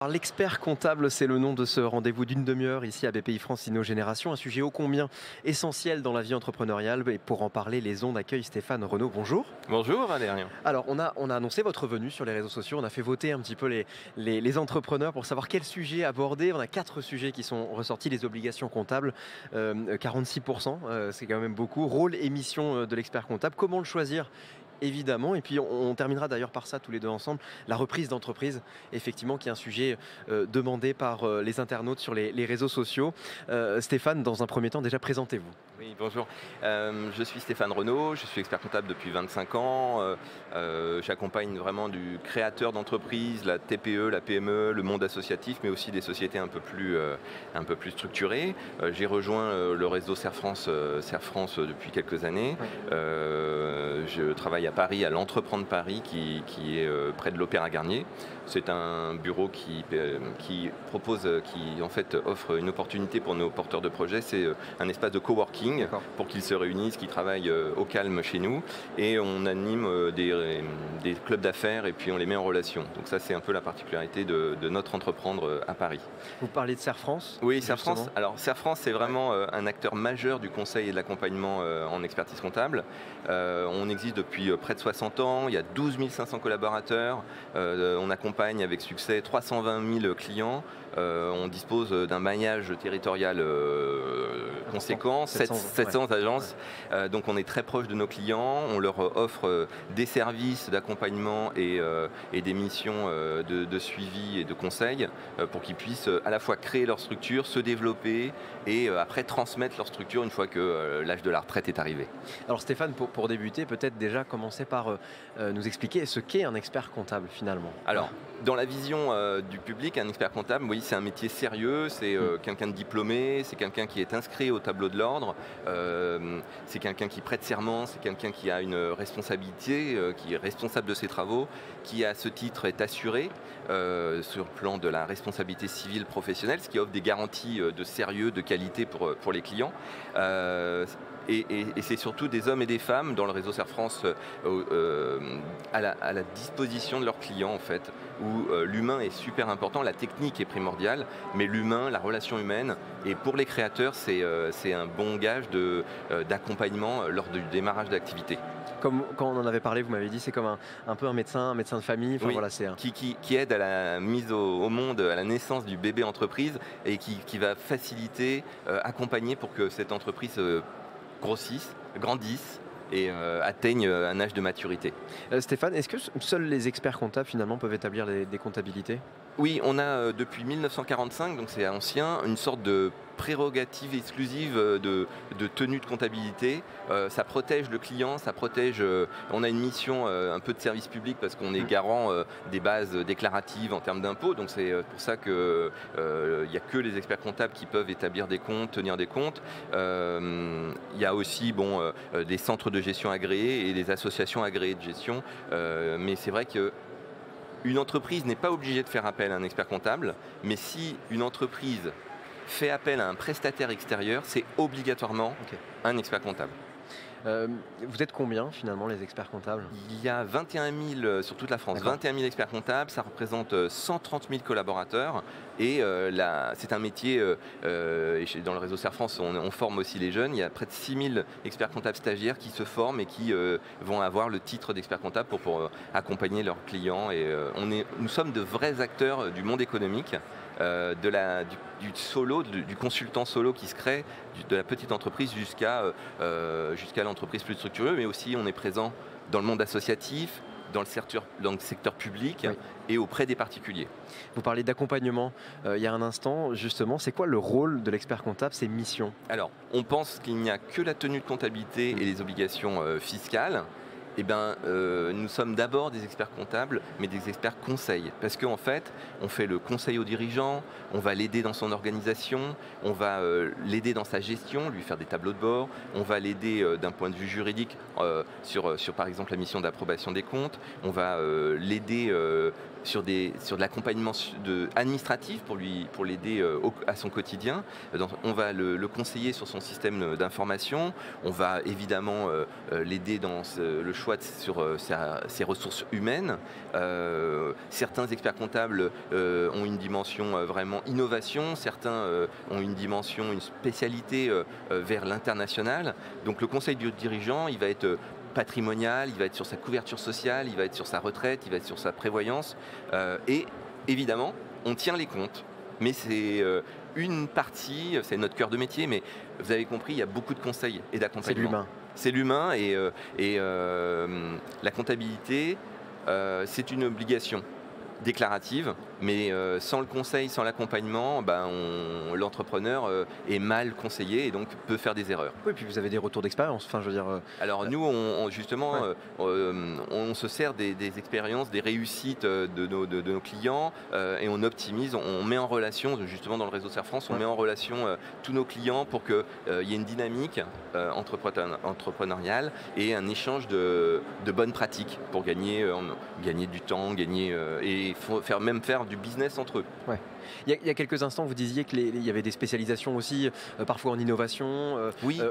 Alors, l'expert comptable, c'est le nom de ce rendez-vous d'une demi-heure ici à BPI France InnoGénération, un sujet ô combien essentiel dans la vie entrepreneuriale. Et pour en parler, les ondes accueillent Stéphane Renaud. Bonjour. Bonjour Valérien. Alors, on a annoncé votre venue sur les réseaux sociaux, on a fait voter un petit peu les entrepreneurs pour savoir quel sujet aborder. On a 4 sujets qui sont ressortis, les obligations comptables, 46%, c'est quand même beaucoup. Rôle et mission de l'expert comptable, comment le choisir? Évidemment, et puis on terminera d'ailleurs par ça tous les deux ensemble, la reprise d'entreprise, effectivement, qui est un sujet demandé par les internautes sur les réseaux sociaux. Stéphane, dans un premier temps, déjà présentez-vous. Oui, bonjour. Je suis Stéphane Renaud, je suis expert comptable depuis 25 ans. J'accompagne vraiment du créateur d'entreprise, la TPE, la PME, le monde associatif, mais aussi des sociétés un peu plus structurées. J'ai rejoint le réseau Serre France depuis quelques années. Ouais. Je travaille à Paris, à l'Entreprendre Paris, qui est près de l'Opéra Garnier. C'est un bureau qui en fait offre une opportunité pour nos porteurs de projets. C'est un espace de coworking pour qu'ils se réunissent, qu'ils travaillent au calme chez nous. Et on anime des clubs d'affaires et puis on les met en relation. Donc ça, c'est un peu la particularité de notre entreprendre à Paris. Vous parlez de Serre France? Oui, Serre France. Alors Serre France, c'est vraiment un acteur majeur du conseil et de l'accompagnement en expertise comptable. On existe depuis près de 60 ans, il y a 12 500 collaborateurs, on accompagne avec succès 320 000 clients, on dispose d'un maillage territorial conséquent, 700 agences, donc on est très proche de nos clients, on leur offre des services d'accompagnement et des missions de suivi et de conseil pour qu'ils puissent à la fois créer leur structure, se développer et après transmettre leur structure une fois que l'âge de la retraite est arrivé. Alors Stéphane, pour débuter, peut-être déjà commencer par nous expliquer ce qu'est un expert comptable finalement. Alors, dans la vision du public, un expert comptable, oui, c'est un métier sérieux, c'est quelqu'un de diplômé, c'est quelqu'un qui est inscrit au tableau de l'ordre, c'est quelqu'un qui prête serment, c'est quelqu'un qui a une responsabilité, qui est responsable de ses travaux, qui à ce titre est assuré sur le plan de la responsabilité civile professionnelle, ce qui offre des garanties de sérieux, de qualité pour les clients. Et c'est surtout des hommes et des femmes dans le réseau Serre France à la disposition de leurs clients en fait, où l'humain est super important, la technique est primordiale, mais l'humain, la relation humaine, et pour les créateurs, c'est un bon gage d'accompagnement lors du démarrage d'activité. Comme quand on en avait parlé, vous m'avez dit, c'est comme un peu un médecin de famille. Enfin, Oui, voilà, qui aide à la mise au monde, à la naissance du bébé entreprise et qui va faciliter, accompagner pour que cette entreprise grossissent, grandissent et atteignent un âge de maturité. Stéphane, est-ce que seuls les experts comptables finalement peuvent établir des comptabilités? Oui, on a depuis 1945, donc c'est ancien, une sorte de prérogative exclusive de tenue de comptabilité. Ça protège le client, ça protège. On a une mission un peu de service public parce qu'on est garant des bases déclaratives en termes d'impôts. Donc c'est pour ça qu'il n'y a que les experts comptables qui peuvent établir des comptes, tenir des comptes. Il y a aussi des centres de gestion agréés et des associations agréées de gestion. Mais c'est vrai que une entreprise n'est pas obligée de faire appel à un expert comptable, mais si une entreprise fait appel à un prestataire extérieur, c'est obligatoirement un expert comptable. Vous êtes combien finalement les experts comptables? Il y a 21 000 sur toute la France, 21 000 experts comptables, ça représente 130 000 collaborateurs et c'est un métier, et dans le réseau Serre France on forme aussi les jeunes, il y a près de 6 000 experts comptables stagiaires qui se forment et qui vont avoir le titre d'expert comptable pour accompagner leurs clients et nous sommes de vrais acteurs du monde économique. Du consultant solo qui se crée, de la petite entreprise jusqu'à l'entreprise plus structurée, mais aussi on est présent dans le monde associatif, dans le secteur public et auprès des particuliers. Vous parlez d'accompagnement il y a un instant, justement, c'est quoi le rôle de l'expert comptable, ses missions? Alors, on pense qu'il n'y a que la tenue de comptabilité et les obligations fiscales. Eh ben, nous sommes d'abord des experts comptables, mais des experts conseils. Parce qu'en fait, on fait le conseil au dirigeant, on va l'aider dans son organisation, on va l'aider dans sa gestion, lui faire des tableaux de bord, on va l'aider d'un point de vue juridique sur par exemple la mission d'approbation des comptes, on va l'aider sur de l'accompagnement administratif pour l'aider à son quotidien. On va le conseiller sur son système d'information. On va évidemment l'aider dans le choix sur ses ressources humaines. Certains experts comptables ont une dimension vraiment innovation. Certains ont une dimension, une spécialité vers l'international. Donc le conseil du dirigeant, il va être patrimonial, il va être sur sa couverture sociale, il va être sur sa retraite, il va être sur sa prévoyance. Et évidemment, on tient les comptes. Mais c'est une partie, c'est notre cœur de métier, mais vous avez compris, il y a beaucoup de conseils et d'accompagnement. C'est l'humain. C'est l'humain et la comptabilité, c'est une obligation déclarative, mais sans le conseil, sans l'accompagnement, l'entrepreneur est mal conseillé et donc peut faire des erreurs. Oui, puis vous avez des retours d'expérience. Enfin, je veux dire. Alors nous, justement, on se sert des expériences, des réussites de nos clients et on optimise, on met en relation, justement dans le réseau Serre France, on met en relation tous nos clients pour qu'il y ait une dynamique entrepreneuriale et un échange de bonnes pratiques pour gagner du temps, et faire du business entre eux. Ouais. Il y a quelques instants, vous disiez qu'il y avait des spécialisations aussi, parfois en innovation. Oui.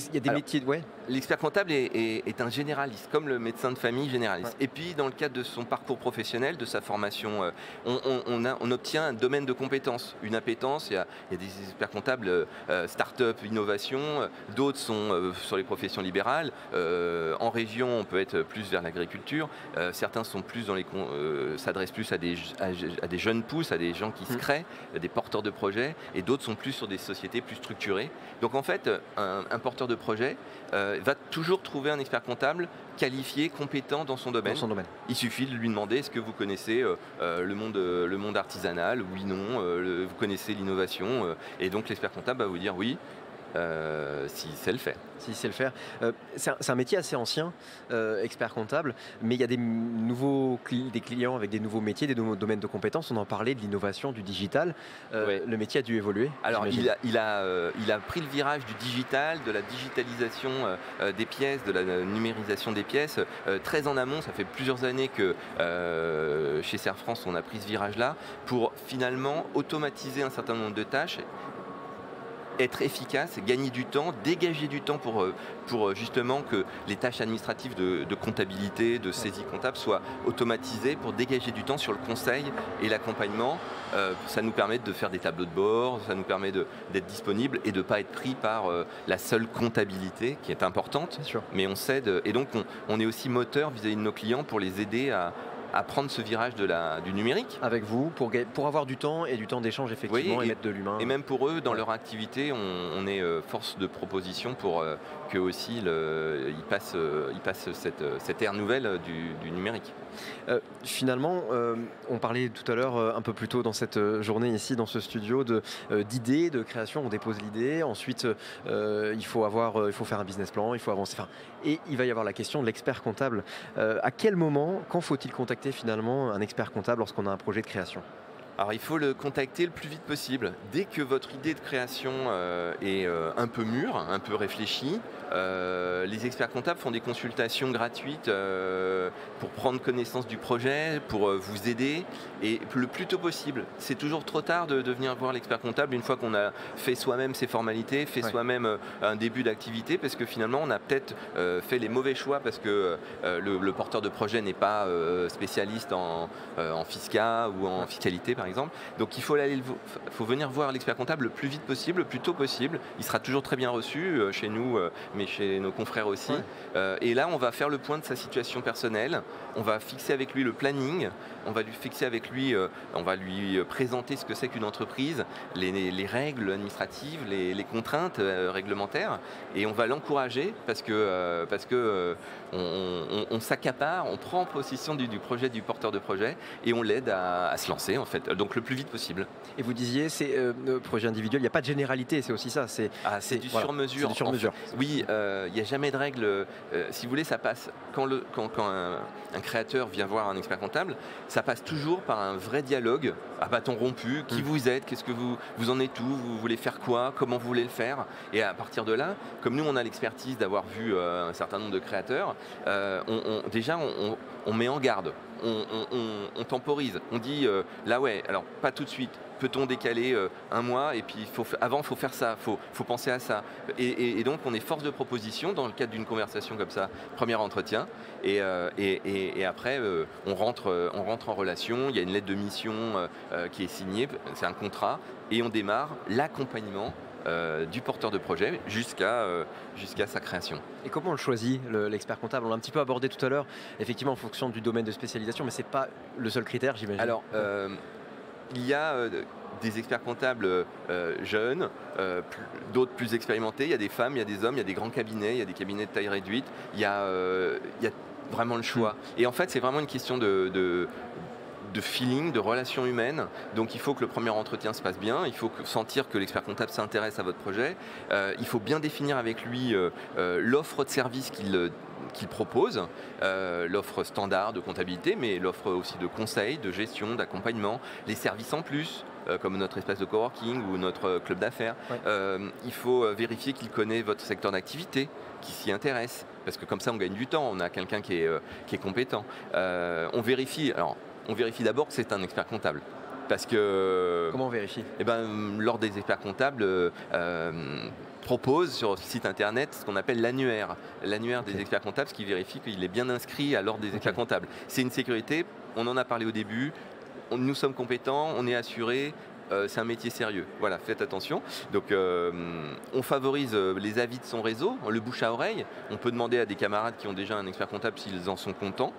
Il y a des métiers. Ouais. L'expert comptable est un généraliste, comme le médecin de famille généraliste. Ouais. Et puis, dans le cadre de son parcours professionnel, de sa formation, on obtient un domaine de compétences, une appétence. Il y a des experts comptables start-up, innovation. D'autres sont sur les professions libérales. En région, on peut être plus vers l'agriculture. Certains sont plus s'adressent plus à des jeunes pousses, à des gens qui se créent, des porteurs de projets, et d'autres sont plus sur des sociétés plus structurées. Donc en fait, un porteur de projet va toujours trouver un expert comptable qualifié, compétent dans son domaine. Il suffit de lui demander, est-ce que vous connaissez le monde artisanal? Oui, non. Vous connaissez l'innovation? Et donc l'expert comptable va vous dire oui, s'il sait le faire. S'il sait le faire. C'est un métier assez ancien, expert comptable, mais il y a des clients avec des nouveaux métiers, des nouveaux domaines de compétences. On en parlait de l'innovation, du digital. Ouais. Le métier a dû évoluer. Alors il a pris le virage du digital, de la digitalisation des pièces, de la numérisation des pièces, très en amont. Ça fait plusieurs années que chez Serre France, on a pris ce virage-là pour finalement automatiser un certain nombre de tâches, être efficace, gagner du temps, dégager du temps pour justement que les tâches administratives de comptabilité, de saisie comptable soient automatisées, pour dégager du temps sur le conseil et l'accompagnement. Ça nous permet de faire des tableaux de bord, ça nous permet d'être disponible et de ne pas être pris par la seule comptabilité qui est importante, mais on cède. Et donc on est aussi moteur vis-à-vis de nos clients pour les aider à prendre ce virage du numérique. Avec vous, pour avoir du temps et du temps d'échange effectivement, oui, et mettre de l'humain. Et même pour eux, dans leur activité, on est force de proposition pour qu'eux aussi ils passent cette ère nouvelle du numérique. Finalement, on parlait tout à l'heure, un peu plus tôt dans cette journée ici, dans ce studio, d'idées, de création. On dépose l'idée, ensuite il faut faire un business plan, il faut avancer. Et il va y avoir la question de l'expert comptable. À quel moment, quand faut-il contacter finalement un expert comptable lorsqu'on a un projet de création? Alors il faut le contacter le plus vite possible. Dès que votre idée de création est un peu mûre, un peu réfléchie, les experts comptables font des consultations gratuites pour prendre connaissance du projet, pour vous aider, et le plus tôt possible. C'est toujours trop tard de venir voir l'expert comptable une fois qu'on a fait soi-même ses formalités, fait soi-même un début d'activité, parce que finalement on a peut-être fait les mauvais choix parce que le porteur de projet n'est pas spécialiste en fiscal ou en fiscalité par exemple. Donc il faut venir voir l'expert comptable le plus vite possible, le plus tôt possible. Il sera toujours très bien reçu chez nous, mais chez nos confrères aussi. Et là, on va faire le point de sa situation personnelle. On va fixer avec lui le planning. On va lui fixer avec lui, on va lui présenter ce que c'est qu'une entreprise, les règles administratives, les contraintes réglementaires, et on va l'encourager parce que on s'accapare, on prend possession du projet du porteur de projet et on l'aide à se lancer en fait. Donc le plus vite possible. Et vous disiez, c'est projet individuel, il n'y a pas de généralité, c'est aussi ça. C'est du sur-mesure. C'est du sur-mesure. Oui, il n'y a jamais de règle. Si vous voulez, ça passe quand un créateur vient voir un expert comptable, ça passe toujours par un vrai dialogue à bâton rompu. Qui vous êtes? Qu'est-ce que vous en êtes où? Vous voulez faire quoi? Comment vous voulez le faire? Et à partir de là, comme nous, on a l'expertise d'avoir vu un certain nombre de créateurs, déjà, on met en garde. on temporise. On dit, là ouais, alors pas tout de suite. Peut-on décaler un mois et puis avant il faut faire ça, faut penser à ça. Et donc on est force de proposition dans le cadre d'une conversation comme ça, premier entretien, et après on rentre en relation, il y a une lettre de mission qui est signée, c'est un contrat, et on démarre l'accompagnement du porteur de projet jusqu'à sa création. Et comment on le choisit, l'expert comptable? On l'a un petit peu abordé tout à l'heure, effectivement en fonction du domaine de spécialisation, mais ce n'est pas le seul critère, j'imagine. Alors, il y a des experts comptables jeunes, d'autres plus expérimentés, il y a des femmes, il y a des hommes, il y a des grands cabinets, il y a des cabinets de taille réduite, il y a vraiment le choix. Et en fait, c'est vraiment une question de feeling, de relations humaines. Donc il faut que le premier entretien se passe bien, il faut sentir que l'expert comptable s'intéresse à votre projet, il faut bien définir avec lui l'offre de service qu'il propose, l'offre standard de comptabilité, mais l'offre aussi de conseil, de gestion, d'accompagnement, les services en plus, comme notre espace de coworking ou notre club d'affaires. Ouais. Il faut vérifier qu'il connaît votre secteur d'activité, qu'il s'y intéresse, parce que comme ça on gagne du temps, on a quelqu'un qui est compétent. On vérifie d'abord que c'est un expert comptable. Parce que... Comment on vérifie? L'ordre des experts comptables propose sur le site internet ce qu'on appelle l'annuaire. L'annuaire des experts comptables, ce qui vérifie qu'il est bien inscrit à l'ordre des experts comptables. C'est une sécurité, on en a parlé au début, nous sommes compétents, on est assurés, c'est un métier sérieux. Voilà, faites attention. Donc on favorise les avis de son réseau, le bouche à oreille. On peut demander à des camarades qui ont déjà un expert comptable s'ils en sont contents.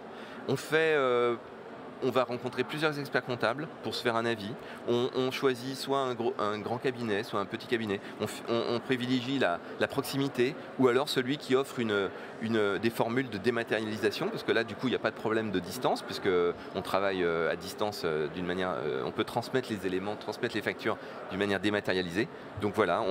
On va rencontrer plusieurs experts comptables pour se faire un avis. On choisit soit un grand cabinet, soit un petit cabinet. On privilégie la proximité, ou alors celui qui offre des formules de dématérialisation, parce que là, du coup, il n'y a pas de problème de distance, puisqu'on travaille à distance d'une manière... on peut transmettre les éléments, transmettre les factures d'une manière dématérialisée. Donc voilà,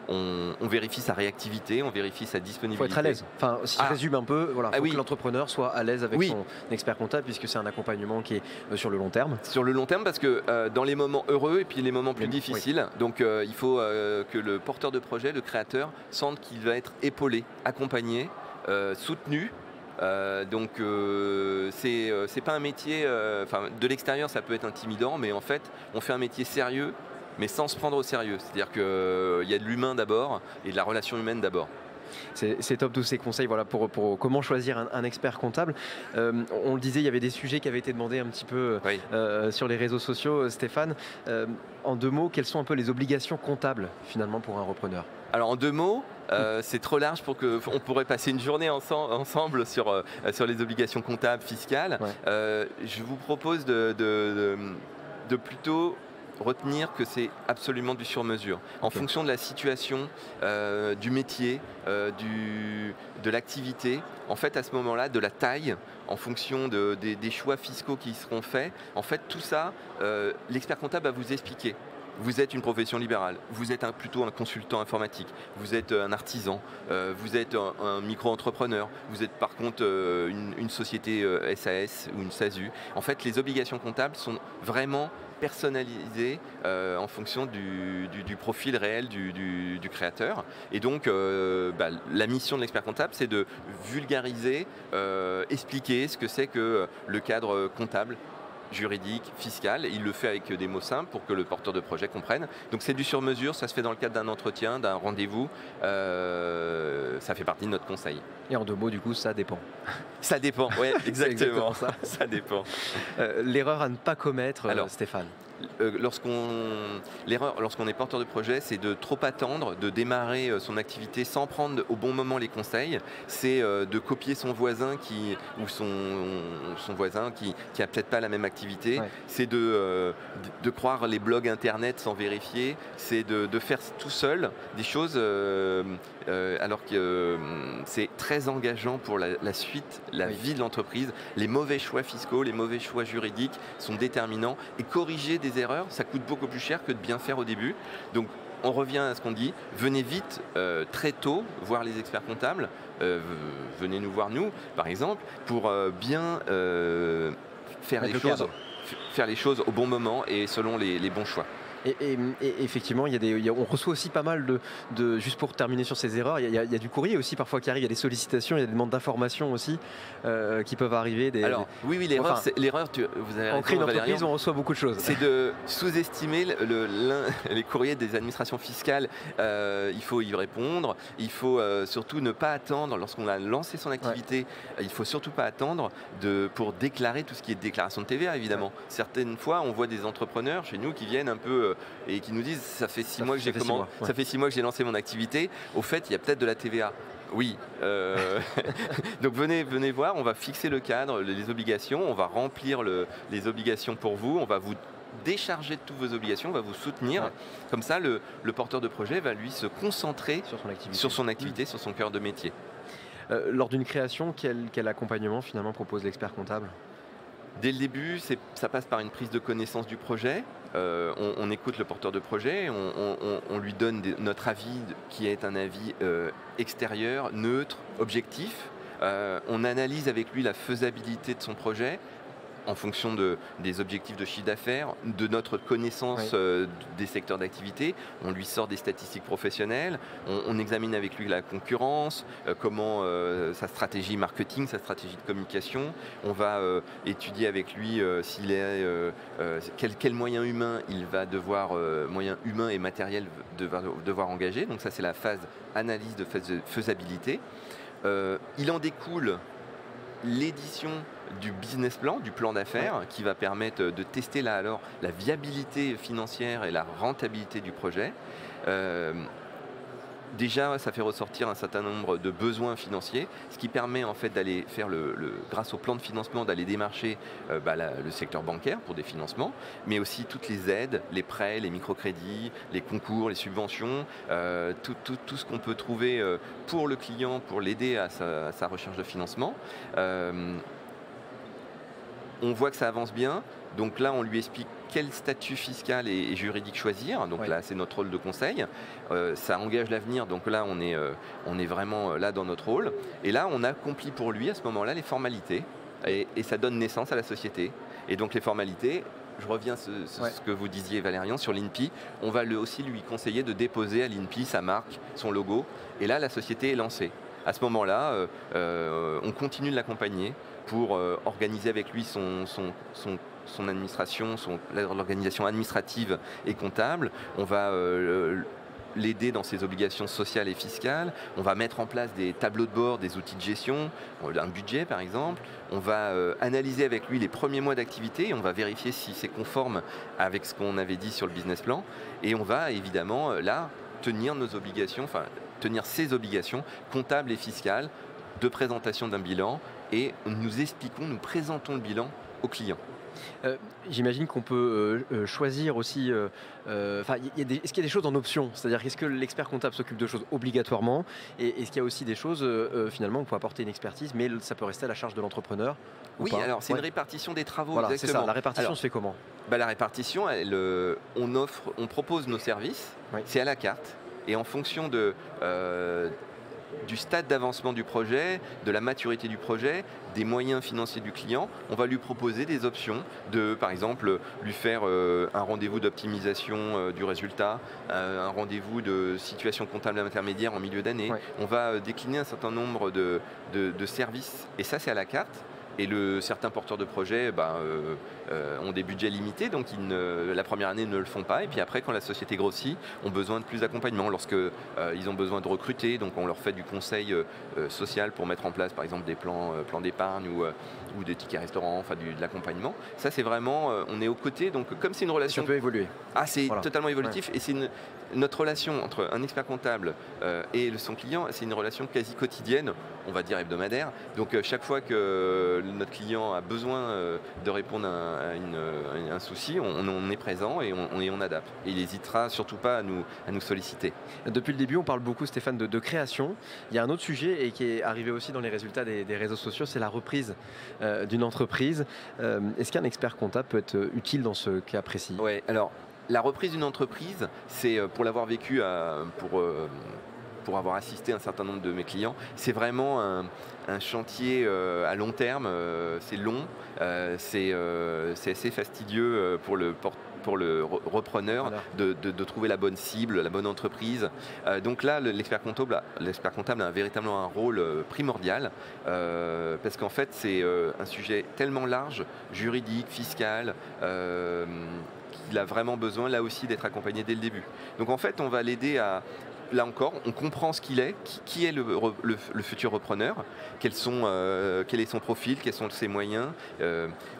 on vérifie sa réactivité, on vérifie sa disponibilité. Il faut être à l'aise. Enfin, si je résume un peu, voilà, faut que l'entrepreneur soit à l'aise avec son expert comptable, puisque c'est un accompagnement qui est sur le long terme. Sur le long terme, parce que dans les moments heureux et puis les moments plus difficiles, donc il faut que le porteur de projet, le créateur, sente qu'il va être épaulé, accompagné, soutenu. Donc c'est pas un métier, de l'extérieur ça peut être intimidant, mais en fait on fait un métier sérieux, mais sans se prendre au sérieux. C'est-à-dire qu'il y a de l'humain d'abord et de la relation humaine d'abord. C'est top tous ces conseils, voilà, pour comment choisir un expert comptable. On le disait, il y avait des sujets qui avaient été demandés un petit peu sur les réseaux sociaux, Stéphane. En 2 mots, quelles sont un peu les obligations comptables finalement pour un repreneur? Alors en 2 mots, c'est trop large pour qu'on pourrait passer une journée ensemble sur les obligations comptables, fiscales. Je vous propose de plutôt retenir que c'est absolument du sur-mesure. En fonction de la situation, du métier, de l'activité, en fait à ce moment-là, de la taille, en fonction des choix fiscaux qui seront faits, en fait tout ça, l'expert comptable va vous expliquer. Vous êtes une profession libérale, vous êtes plutôt un consultant informatique, vous êtes un artisan, vous êtes un micro-entrepreneur, vous êtes par contre une société SAS ou une SASU. En fait, les obligations comptables sont vraiment personnalisées en fonction du profil réel du créateur. Et donc, la mission de l'expert comptable, c'est de vulgariser, expliquer ce que c'est que le cadre comptable, juridique, fiscal, et il le fait avec des mots simples pour que le porteur de projet comprenne. Donc c'est du sur-mesure, ça se fait dans le cadre d'un entretien, d'un rendez-vous, ça fait partie de notre conseil. Et en 2 mots, du coup, ça dépend. Ça dépend, oui, exactement. ça. Ça dépend. L'erreur à ne pas commettre, alors, Stéphane? Lorsqu'on est porteur de projet, c'est de trop attendre, de démarrer son activité sans prendre au bon moment les conseils. C'est de copier son voisin ou son voisin qui a peut-être pas la même activité. C'est de croire les blogs internet sans vérifier. C'est de faire tout seul des choses alors que c'est très engageant pour la suite, la vie de l'entreprise. Les mauvais choix fiscaux, les mauvais choix juridiques sont déterminants, et corriger des erreurs, ça coûte beaucoup plus cher que de bien faire au début. Donc on revient à ce qu'on dit, venez vite, très tôt, voir les experts comptables, venez nous voir nous, par exemple, pour bien faire les choses au bon moment et selon les bons choix. Et effectivement, on reçoit aussi pas mal juste pour terminer sur ces erreurs, il y a du courrier aussi parfois qui arrive, il y a des sollicitations, il y a des demandes d'informations aussi qui peuvent arriver. Alors, oui, l'erreur, vous avez raison, en créant une entreprise, on reçoit beaucoup de choses. C'est de sous-estimer les courriers des administrations fiscales. Il faut y répondre, il faut surtout ne pas attendre, lorsqu'on a lancé son activité, il ne faut surtout pas attendre pour déclarer tout ce qui est déclaration de TVA, évidemment. Certaines fois, on voit des entrepreneurs chez nous qui viennent un peu et qui nous disent ça fait 6 mois que ça fait 6 mois que j'ai lancé mon activité, au fait il y a peut-être de la TVA. Oui, donc venez voir, on va fixer le cadre, les obligations, on va remplir les obligations pour vous, on va vous décharger de toutes vos obligations, on va vous soutenir. Comme ça, le porteur de projet va lui se concentrer sur son activité, sur son cœur de métier. Lors d'une création, quel accompagnement finalement propose l'expert comptable ? Dès le début, ça passe par une prise de connaissance du projet. On écoute le porteur de projet, on lui donne notre avis qui est un avis extérieur, neutre, objectif. On analyse avec lui la faisabilité de son projet en fonction des objectifs de chiffre d'affaires, de notre connaissance des secteurs d'activité. On lui sort des statistiques professionnelles, on examine avec lui la concurrence, comment sa stratégie marketing, sa stratégie de communication. On va étudier avec lui quels moyens humains il va devoir, moyens humains et matériels devoir engager. Donc ça, c'est la phase analyse de faisabilité. Il en découle l'édition du business plan, du plan d'affaires, qui va permettre de tester la viabilité financière et la rentabilité du projet. Déjà, ça fait ressortir un certain nombre de besoins financiers, ce qui permet en fait d'aller faire grâce au plan de financement, d'aller démarcher le secteur bancaire pour des financements, mais aussi toutes les aides, les prêts, les microcrédits, les concours, les subventions, tout ce qu'on peut trouver pour le client, pour l'aider à sa recherche de financement. On voit que ça avance bien, donc là on lui explique quel statut fiscal et juridique choisir, donc là c'est notre rôle de conseil, ça engage l'avenir, donc là on est vraiment là dans notre rôle, et là on accomplit pour lui à ce moment-là les formalités, et ça donne naissance à la société, et donc les formalités, je reviens à ce que vous disiez Valérian sur l'INPI, on va aussi lui conseiller de déposer à l'INPI sa marque, son logo, et là la société est lancée. À ce moment-là, on continue de l'accompagner pour organiser avec lui son administration, l'organisation administrative et comptable. On va l'aider dans ses obligations sociales et fiscales. On va mettre en place des tableaux de bord, des outils de gestion, un budget par exemple. On va analyser avec lui les premiers mois d'activité. On va vérifier si c'est conforme avec ce qu'on avait dit sur le business plan. Et on va évidemment là tenir ses obligations comptables et fiscales de présentation d'un bilan, et nous présentons le bilan au client. J'imagine qu'on peut choisir aussi. Est-ce qu'il y a des choses en option? C'est-à-dire, est-ce que l'expert comptable s'occupe de choses obligatoirement, et est-ce qu'il y a aussi des choses finalement où on peut apporter une expertise, mais ça peut rester à la charge de l'entrepreneur? Oui, alors c'est une répartition des travaux. Voilà, c'est exactement. ça. La répartition se fait comment? La répartition, on propose nos services, c'est à la carte, et en fonction du stade d'avancement du projet, de la maturité du projet, des moyens financiers du client, on va lui proposer des options de, par exemple, lui faire un rendez-vous d'optimisation du résultat, un rendez-vous de situation comptable intermédiaire en milieu d'année. On va décliner un certain nombre de services, et ça c'est à la carte. Et certains porteurs de projets ont des budgets limités, donc la première année ne le font pas. Et puis après, quand la société grossit, ont besoin de plus d'accompagnement. Lorsqu'ils ont besoin de recruter, donc on leur fait du conseil social pour mettre en place, par exemple, des plans d'épargne ou des tickets restaurants, enfin de l'accompagnement. Ça, c'est vraiment, on est aux côtés. Donc comme c'est une relation... Ça peut évoluer. Ah, c'est totalement évolutif. Et c'est notre relation entre un expert comptable et son client, c'est une relation quasi quotidienne, on va dire hebdomadaire. Donc chaque fois que notre client a besoin de répondre à un souci, on est présent et on adapte. Et il n'hésitera surtout pas à nous solliciter. Depuis le début, on parle beaucoup, Stéphane, de création. Il y a un autre sujet et qui est arrivé aussi dans les résultats des réseaux sociaux, c'est la reprise d'une entreprise. Est-ce qu'un expert comptable peut être utile dans ce cas précis? Oui, alors la reprise d'une entreprise, c'est pour l'avoir vécu, pour avoir assisté un certain nombre de mes clients, c'est vraiment un chantier à long terme, c'est long, c'est assez fastidieux pour pour le repreneur Voilà. de trouver la bonne cible, la bonne entreprise. Donc là, l'expert comptable a véritablement un rôle primordial parce qu'en fait, c'est un sujet tellement large, juridique, fiscal, qu'il a vraiment besoin là aussi d'être accompagné dès le début. Donc en fait, on va l'aider à... Là encore, on comprend ce qu'il est, qui est le futur repreneur, quel est son profil, quels sont ses moyens.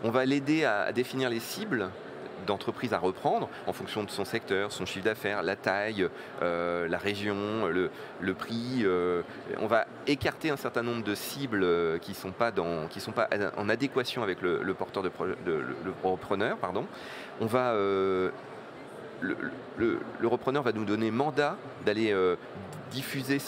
On va l'aider à définir les cibles d'entreprise à reprendre en fonction de son secteur, son chiffre d'affaires, la taille, la région, le prix. On va écarter un certain nombre de cibles qui ne sont pas en adéquation avec le repreneur. Pardon. On va... le repreneur va nous donner mandat d'aller diffuser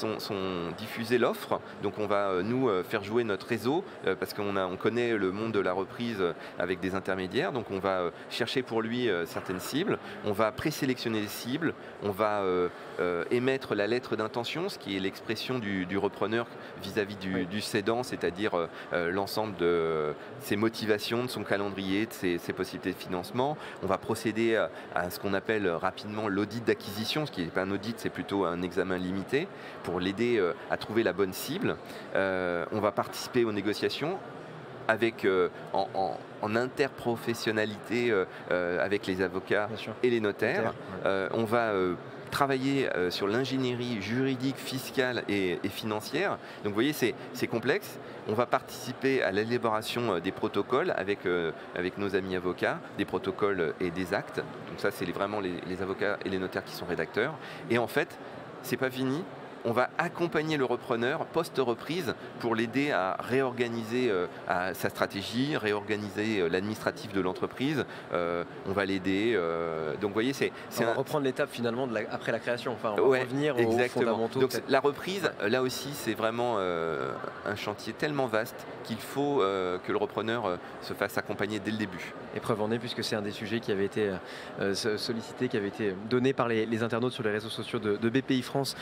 l'offre. Donc on va nous faire jouer notre réseau parce qu'on connaît le monde de la reprise avec des intermédiaires. Donc on va chercher pour lui certaines cibles. On va présélectionner les cibles. On va émettre la lettre d'intention, ce qui est l'expression du repreneur vis-à-vis du cédant, c'est-à-dire l'ensemble de ses motivations, de son calendrier, de ses possibilités de financement. On va procéder à ce qu'on appelle rapidement l'audit d'acquisition, ce qui n'est pas un audit, c'est plutôt un examen limité pour l'aider à trouver la bonne cible. On va participer aux négociations avec, en interprofessionnalité avec les avocats et les notaires. On va travailler sur l'ingénierie juridique, fiscale et financière. Donc vous voyez, c'est complexe. On va participer à l'élaboration des protocoles avec nos amis avocats, des protocoles et des actes. Donc ça, c'est vraiment les avocats et les notaires qui sont rédacteurs. Et en fait, c'est pas fini. On va accompagner le repreneur post-reprise pour l'aider à réorganiser sa stratégie, réorganiser l'administratif de l'entreprise. On va l'aider. Donc, vous voyez, on va reprendre l'étape finalement après la création. Enfin, on va revenir aux fondamentaux. Donc, la reprise, là aussi, c'est vraiment un chantier tellement vaste qu'il faut que le repreneur se fasse accompagner dès le début. Et preuve en est, puisque c'est un des sujets qui avait été sollicité, qui avait été donné par les internautes sur les réseaux sociaux de BPI France.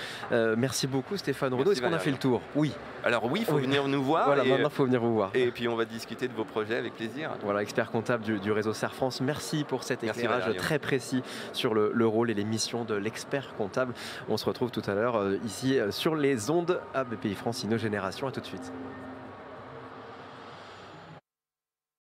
Merci beaucoup Stéphane Renaud. Est-ce qu'on a fait le tour? Oui. Alors oui, il faut venir nous voir. Voilà, maintenant il faut venir vous voir. Et puis on va discuter de vos projets avec plaisir. Voilà, expert comptable du réseau Serre France. Merci pour cet éclairage très précis sur le rôle et les missions de l'expert comptable. On se retrouve tout à l'heure ici sur les ondes à BPI France InnoGénération. À tout de suite.